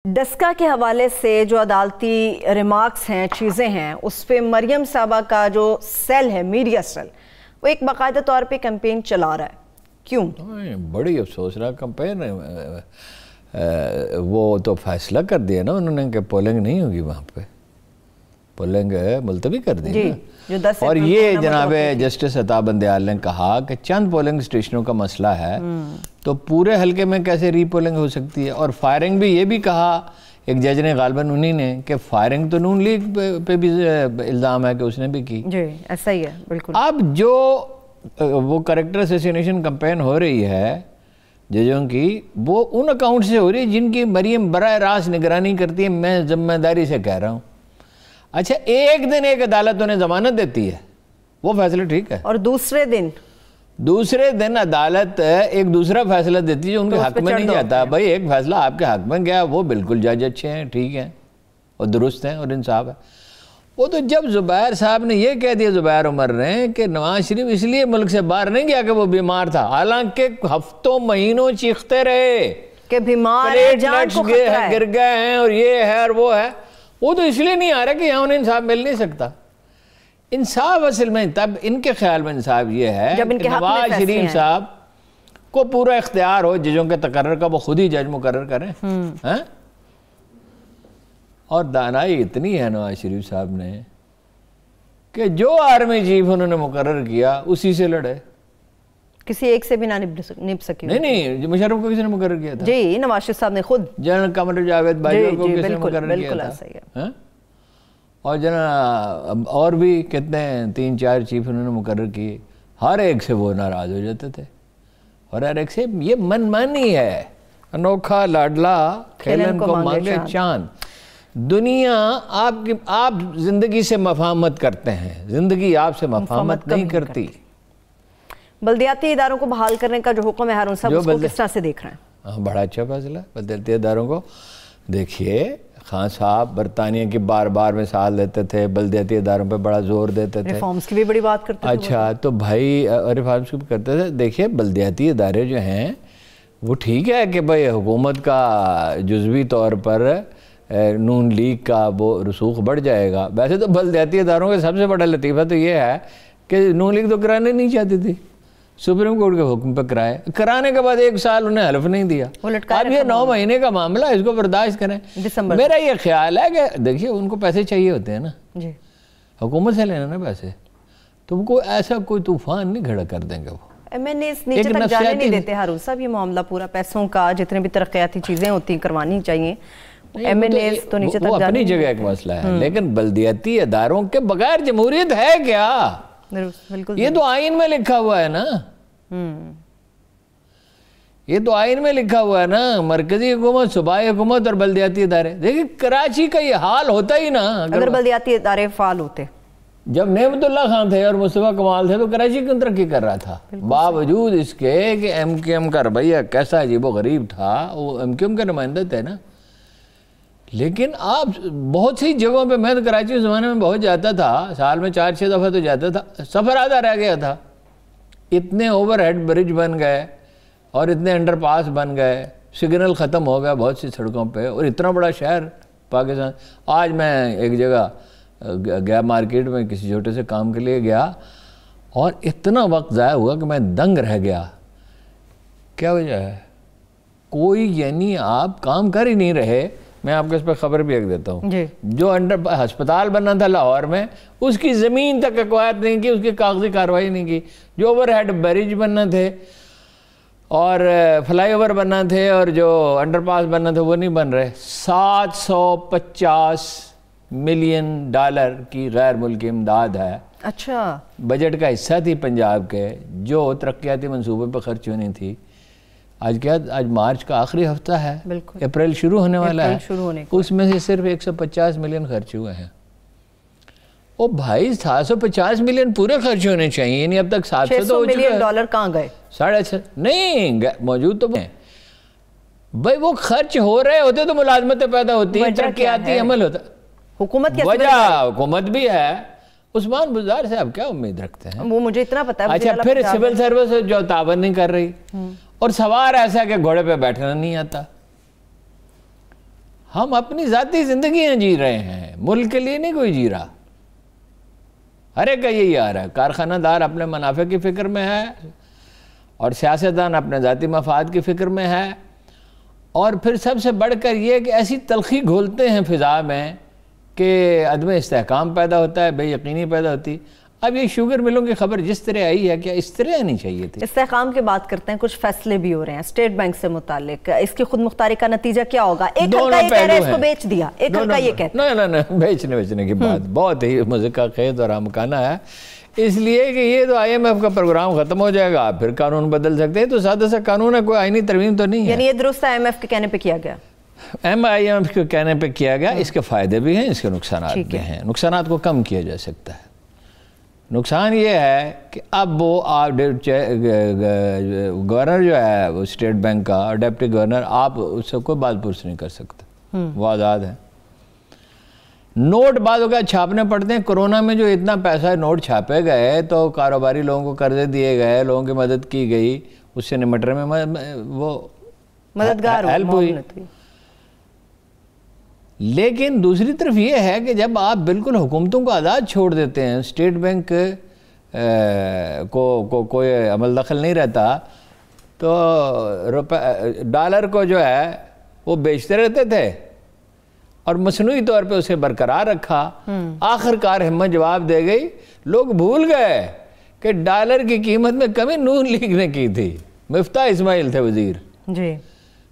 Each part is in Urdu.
ڈسکا کے حوالے سے جو عدالتی ریمارکس ہیں، چیزیں ہیں، اس پہ مریم صاحبہ کا جو سیل ہے، میڈیا سیل، وہ ایک باقاعدہ طور پہ کیمپین چلا رہا ہے. کیوں؟ بڑی افسوسناک کیمپین ہے. وہ تو فیصلہ کر دیا نا انہوں نے کہ پولنگ نہیں ہوگی وہاں پہ، پولنگ ملتوی کر دی جی. اور یہ جناب جسٹس عطا بندیال نے کہا کہ چند پولنگ اسٹیشنوں کا مسئلہ ہے تو پورے حلقے میں کیسے ری پولنگ ہو سکتی ہے. اور فائرنگ بھی یہ بھی کہا ایک جج نے غالباً انہی نے کہ فائرنگ تو نون لیگ پہ بھی الزام ہے کہ اس نے بھی کی. جی ایسا ہی ہے بالکل. اب جو وہ کریکٹر اسیسینیشن کمپین ہو رہی ہے ججوں کی، وہ ان اکاؤنٹ سے ہو رہی ہے جن کی مریم براہ راست نگرانی کرتی ہے. میں ذمہ داری سے کہہ رہا ہوں. اچھا ایک دن ایک عدالت انہیں ضمانت دیتی ہے، وہ فیصلہ ٹھیک ہے، اور دوسرے دن عدالت ایک دوسرا فیصلہ دیتی ہے جو ان کے حق میں نہیں جاتا. بھائی ایک فیصلہ آپ کے حق میں گیا، وہ بالکل جج اچھے ہیں، ٹھیک ہیں اور درست ہیں اور انصاف ہے. وہ تو جب زبیر صاحب نے یہ کہہ دیا، زبیر عمر نے، کہ نواز شریف اس لیے ملک سے باہر نہیں گیا کہ وہ بیمار تھا، حالانکہ ہفتوں مہینوں چیختے رہے کہ بیمار ہے، جان کو خطرہ ہے، گر گئے ہیں اور یہ ہے اور وہ ہے. وہ تو اس لیے نہیں آ رہا کہ یہاں انہیں انصاف مل نہیں سکتا. انصاف اصل میں تب ان کے خیال میں انصاف یہ ہے کہ نواز شریف صاحب کو پورا اختیار ہو ججوں کے تقرر کا، وہ خود ہی جج مقرر کریں. اور دانائی اتنی ہے نواز شریف صاحب نے کہ جو آرمی چیف انہوں نے مقرر کیا اسی سے لڑے، کسی ایک سے بھی نہ نپ سکی. نہیں مشرف کو کس نے مقرر کیا تھا؟ جی نواز شریف صاحب نے خود. جنرل قمر جاوید باجوہ کو کس نے مقرر کیا تھا؟ اور جنرل اور بھی کتنے 3-4 چیف انہوں نے مقرر کیے. ہر ایک سے وہ ناراض ہو جاتے تھے اور ہر ایک سے یہ من مانی ہے. انوکھا لاڈلا کھیلن کو مانگے چاند. دنیا آپ زندگی سے مفاہمت کرتے ہیں، زندگی آپ سے مفاہمت نہیں کرتی. بلدیاتی اداروں کو بحال کرنے کا جو حکم ہے ہارون صاحب، اس کو کس طرح سے دیکھ رہے ہیں؟ بڑا اچھا فیصلہ ہے. بلدیاتی اداروں کو دیکھیے، خان صاحب برطانیہ کی بار بار مثال دیتے تھے، بلدیاتی اداروں پہ بڑا زور دیتے تھے، ریفارمز کی بھی بڑی بات کرتے تھے. اچھا تو بھائی ریفارمز کی بھی کرتے تھے. دیکھیے بلدیاتی ادارے جو ہیں وہ ٹھیک ہے کہ بھائی حکومت کا جزوی طور پر نون لیگ کا وہ رسوخ بڑھ جائے گا. ویسے تو بلدیاتی اداروں کا سب سے بڑا لطیفہ تو یہ ہے کہ نون لیگ تو کرانے نہیں چاہتی تھی، سپریم کورٹ کے حکم پہ کرانے کے بعد 1 سال انہیں حلف نہیں دیا. اب یہ 9 مہینے کا معاملہ، اس کو برداشت کریں. میرا یہ خیال ہے کہ دیکھیے ان کو پیسے چاہیے ہوتے ہیں نا، حکومت سے لینا نا پیسے، تو کو ایسا کوئی طوفان نہیں کھڑا کر دیں گے. وہ ایم این اے نیچے تک جانے نہیں دیتے ہارون صاحب. یہ معاملہ پورا پیسوں کا، جتنے بھی ترقیاتی چیزیں ہوتی ہیں کروانی چاہیے، ایم این اے تو نیچے تک وہ اپنی جگہ ایک مسئلہ ہے. لیکن بلدیاتی اداروں کے بغیر جمہوریت ہے کیا؟ یہ تو آئین میں لکھا ہوا ہے نا، یہ تو آئین میں لکھا ہوا ہے نا. مرکزی حکومت، صوبائی حکومت اور بلدیاتی ادارے. دیکھیں کراچی کا یہ حال ہوتا ہی نا اگر بلدیاتی ادارے فعال ہوتے. جب نعمت اللہ خان تھے اور مصطفیٰ کمال تھے تو کراچی کیوں ترقی کر رہا تھا؟ باوجود اس کے کہ ایم کیو ایم کا رویہ کیسا عجیب و غریب تھا، وہ ایم کیو ایم کے نمائندے تھے نا. لیکن آپ بہت سی جگہوں پہ، میں تو کراچی اس زمانے میں بہت جاتا تھا، سال میں 4-6 دفعہ تو جاتا تھا، سفر آدھا رہ گیا تھا. اتنے اوور ہیڈ برج بن گئے اور اتنے انڈر پاس بن گئے، سگنل ختم ہو گیا بہت سی سڑکوں پہ، اور اتنا بڑا شہر پاکستان. آج میں ایک جگہ گیا مارکیٹ میں، کسی چھوٹے سے کام کے لیے گیا اور اتنا وقت ضائع ہوا کہ میں دنگ رہ گیا. کیا وجہ ہے؟ کوئی یعنی آپ کام کر ہی نہیں رہے. میں آپ کو اس پہ خبر بھی ایک دیتا ہوں. جو ہسپتال بننا تھا لاہور میں، اس کی زمین تک ایکوائر نہیں کی، اس کی کاغذی کارروائی نہیں کی. جو اوور ہیڈ برج بننا تھے اور فلائی اوور بننا تھے اور جو انڈر پاس بننا تھے وہ نہیں بن رہے. $750 ملین کی غیر ملکی امداد ہے. اچھا بجٹ کا حصہ تھی پنجاب کے، جو ترقیاتی منصوبے پہ خرچ ہونی تھی. آج مارچ کا آخری ہفتہ ہے، اپریل شروع ہونے والا ہے، اس میں سے صرف 150 ملین خرچ ہوئے ہیں. او بھائی 750 ملین پورے خرچ ہونے چاہیے، یعنی اب تک 700 ملین ڈالر کہاں گئے؟ 6.5 نہیں موجود تو ہیں بھائی. وہ خرچ ہو رہے ہوتے تو ملازمتیں پیدا ہوتی ہیں، ترقیاتی عمل ہوتا. حکومت وجہ حکومت بھی ہے. عثمان بزدار سے آپ کیا امید رکھتے ہیں؟ وہ مجھے اتنا پتا ہے. اچھا پھر سول سروس جو تعاون نہیں کر رہی، اور سوار ایسا کہ گھوڑے پہ بیٹھنا نہیں آتا. ہم اپنی ذاتی زندگیاں جی رہے ہیں، ملک کے لیے نہیں کوئی جی رہا. ہر ایک کا یہی آ رہا ہے. کارخانہ دار اپنے منافع کی فکر میں ہے اور سیاستدان اپنے ذاتی مفاد کی فکر میں ہے. اور پھر سب سے بڑھ کر یہ کہ ایسی تلخی گھولتے ہیں فضا میں کہ عدم استحکام پیدا ہوتا ہے، بے یقینی پیدا ہوتی. اب یہ شوگر ملوں کی خبر جس طرح آئی ہے، کیا اس طرح آنی چاہیے تھی؟ استحکام کی بات کرتے ہیں، کچھ فیصلے بھی ہو رہے ہیں اسٹیٹ بینک سے متعلق. اس کی خود مختاری کا نتیجہ کیا ہوگا؟ ایک حلقہ یہ کہہ رہا ہے اس کو بیچ دیا، ایک حلقہ یہ کہتا ہے نہیں بیچنے کی بات بہت ہی مذکر خیز اور آمکانہ ہے. اس لیے کہ یہ تو آئی ایم ایف کا پروگرام ختم ہو جائے گا، پھر قانون بدل سکتے ہیں. تو سادہ سا قانون ہے، کوئی آئینی ترمیم تو نہیں ہے. یعنی یہ درست آئی ایم ایف کے کہنے پہ کیا گیا؟ آئی ایم ایف کے کہنے پہ کیا گیا. اس کے فائدے بھی ہیں، اس کے نقصانات بھی ہیں. نقصانات کو کم کیا جا سکتا ہے. نقصان یہ ہے کہ اب وہ گورنر جو ہے وہ اسٹیٹ بینک کا اور ڈپٹی گورنر، آپ اس سے کوئی بات پوچھ نہیں کر سکتے، وہ آزاد ہیں. نوٹ بعض اوقات چھاپنے پڑتے ہیں. کرونا میں جو اتنا پیسہ نوٹ چھاپے گئے تو کاروباری لوگوں کو قرضے دیے گئے، لوگوں کی مدد کی گئی، اس سے نمٹنے میں وہ مددگار ہیلپ ہوئی. لیکن دوسری طرف یہ ہے کہ جب آپ بالکل حکومتوں کو آزاد چھوڑ دیتے ہیں، اسٹیٹ بینک کو کوئی عمل دخل نہیں رہتا، تو ڈالر کو جو ہے وہ بیچتے رہتے تھے اور مصنوعی طور پہ اسے برقرار رکھا. آخر کار ہمت جواب دے گئی. لوگ بھول گئے کہ ڈالر کی قیمت میں کمی نون لیگ نے کی تھی. مفتاح اسماعیل تھے وزیر جی.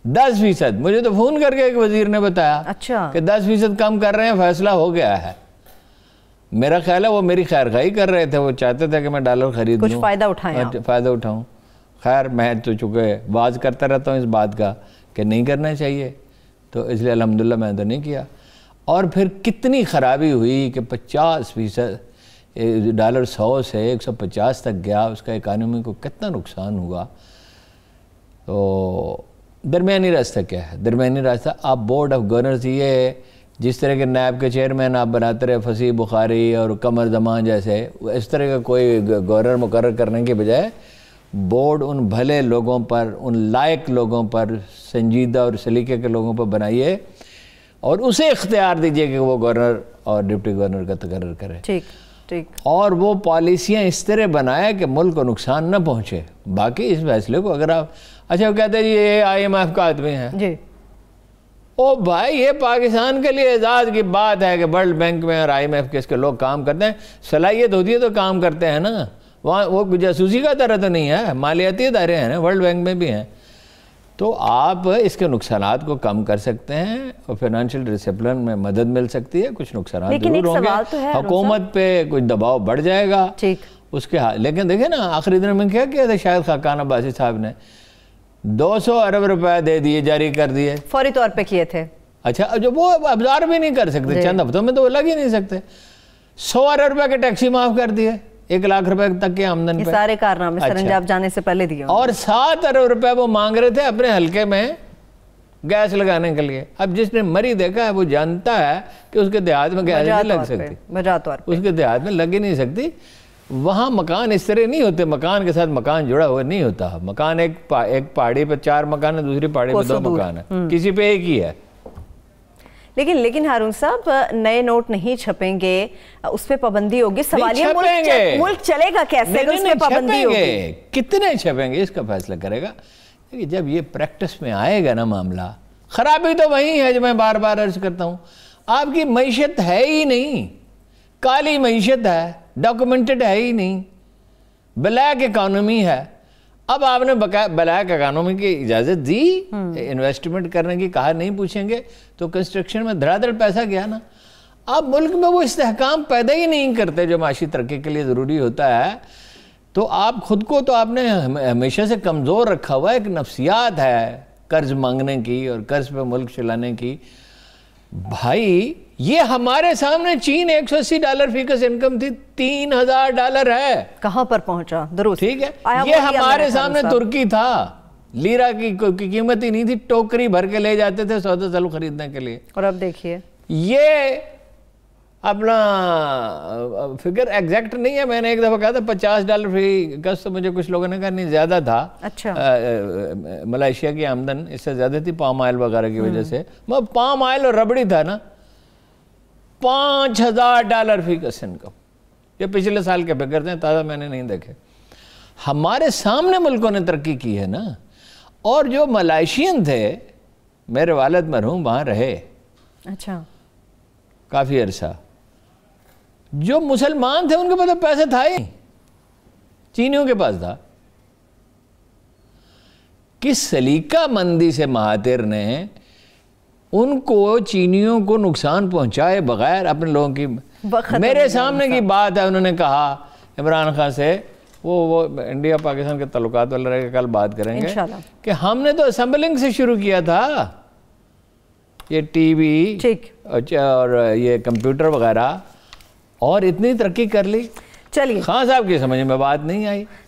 10%. مجھے تو فون کر کے ایک وزیر نے بتایا اچھا کہ 10% کم کر رہے ہیں، فیصلہ ہو گیا ہے. میرا خیال ہے وہ میری خیر خواہی کر رہے تھے، وہ چاہتے تھے کہ میں ڈالر خرید لوں، کچھ فائدہ اٹھاؤں. خیر میں تو چونکہ باز کرتا رہتا ہوں اس بات کا کہ نہیں کرنا چاہیے، تو اس لیے الحمدللہ میں نے تو نہیں کیا. اور پھر کتنی خرابی ہوئی کہ 50%، ڈالر 100 سے 150 تک گیا. اس کا اکانومی کو کتنا نقصان ہوا. تو درمیانی راستہ کیا ہے؟ درمیانی راستہ آپ بورڈ آف گورنرز، یہ جس طرح کے نیب کے چیئرمین آپ بناتے رہے فصیح بخاری اور قمر زمان جیسے، اس طرح کا کوئی گورنر مقرر کرنے کے بجائے بورڈ ان بھلے لوگوں پر، ان لائق لوگوں پر، سنجیدہ اور سلیقے کے لوگوں پر بنائیے اور اسے اختیار دیجئے کہ وہ گورنر اور ڈپٹی گورنر کا تقرر کرے. ٹھیک. اور وہ پالیسیاں اس طرح بنائے کہ ملک کو نقصان نہ پہنچے. باقی اس فیصلے کو اگر آپ اچھا وہ کہتے ہیں جی یہ آئی ایم ایف کا آدمی ہے جی، او بھائی یہ پاکستان کے لیے اعزاز کی بات ہے کہ ورلڈ بینک میں اور آئی ایم ایف کے اس کے لوگ کام کرتے ہیں. صلاحیت ہوتی ہے تو کام کرتے ہیں نا. وہاں وہ جاسوسی کا طرح تو نہیں ہے، مالیاتی ادارے ہیں نا، ورلڈ بینک میں بھی ہیں. تو آپ اس کے نقصانات کو کم کر سکتے ہیں اور فائنینشیل ڈسپلن میں مدد مل سکتی ہے. کچھ نقصانات ضرور ہوں گے، حکومت پہ کچھ دباؤ بڑھ جائے گا اس کے حال. لیکن دیکھیں نا آخری دن میں کیا کیا تھا شاید خاقان عباسی صاحب نے 200 ارب روپے دے دیے، جاری کر دیے، فوری طور پہ کیے تھے. اچھا جو وہ ابزار بھی نہیں کر سکتے، چند ہفتوں میں تو وہ لگ ہی نہیں سکتے. 100 ارب روپے کے ٹیکسی معاف کر دیے 1 لاکھ روپے تک کے آمدن پہ. یہ سارے کارنامے سر انجام جانے سے پہلے دیے. اور 7 ارب روپے وہ مانگ رہے تھے اپنے حلقے میں گیس لگانے کے لیے. اب جس نے مری دیکھا ہے وہ جانتا ہے کہ اس کے دیہات میں گیس نہیں لگ سکتی، اس کے دیہات میں لگ ہی نہیں سکتی. وہاں مکان اس طرح نہیں ہوتے، مکان کے ساتھ مکان جڑا ہوا نہیں ہوتا. مکان ایک پہاڑی پہ 4 مکان ہے، دوسری پہاڑی پہ 2 مکان ہے، کسی پہ ایک ہی ہے. لیکن ہارون صاحب نئے نوٹ نہیں چھپیں گے، اس پہ پابندی ہوگی. سوال یہ ملک چلے گا کیسے اگر اس پہ پابندی ہوگی؟ کتنے چھپیں گے اس کا فیصلہ کرے گا. جب یہ پریکٹس میں آئے گا نا معاملہ، خرابی تو وہی ہے جو میں بار بار عرض کرتا ہوں. آپ کی معیشت ہے ہی نہیں، کالی معیشت ہے، ڈاکومنٹڈ ہے ہی نہیں، بلیک اکانومی ہے. اب آپ نے بلیک اکانومی کی اجازت دی، انویسٹمنٹ کرنے کی کہا نہیں پوچھیں گے، تو کنسٹرکشن میں دھڑا دھڑ پیسہ گیا نا. اب ملک میں وہ استحکام پیدا ہی نہیں کرتے جو معاشی ترقی کے لیے ضروری ہوتا ہے. تو آپ خود کو تو آپ نے ہمیشہ سے کمزور رکھا ہوا ہے. ایک نفسیات ہے قرض مانگنے کی اور قرض پہ ملک چلانے کی. بھائی یہ ہمارے سامنے چین $180 فی کس انکم تھی، $3000 ہے. کہاں پر پہنچا؟ درست ٹھیک ہے. یہ ہمارے سامنے ترکی تھا، لیرہ کی قیمت ہی نہیں تھی، ٹوکری بھر کے لے جاتے تھے سودا سلو خریدنے کے لیے. اور اب دیکھیے یہ اپنا فگر ایگزیکٹ نہیں ہے، میں نے ایک دفعہ کہا تھا $50 فی گز، تو مجھے کچھ لوگوں نے کہا نہیں زیادہ تھا. اچھا. ملائیشیا کی آمدن اس سے زیادہ تھی پام آئل وغیرہ کی وجہ سے. پام آئل اور ربڑی تھا نا، $5000 فی گز انکم. یہ پچھلے سال کے فگر تھے، تازہ میں نے نہیں دیکھے. ہمارے سامنے ملکوں نے ترقی کی ہے نا. اور جو ملائیشین تھے، میرے والد مرحوم وہاں رہے اچھا کافی عرصہ، جو مسلمان تھے ان کے پاس پیسے تھا ہی، چینیوں کے پاس تھا. کس سلیقہ مندی سے مہاتر نے ان کو چینیوں کو نقصان پہنچائے بغیر اپنے لوگوں کی. میرے سامنے کی بات ہے، انہوں نے کہا عمران خان سے، وہ انڈیا پاکستان کے تعلقات والا رہے گا، کل بات کریں گے، کہ ہم نے تو اسمبلنگ سے شروع کیا تھا، یہ ٹی وی اور یہ کمپیوٹر وغیرہ، اور اتنی ترقی کر لی. چلیے خان صاحب کی سمجھ میں بات نہیں آئی.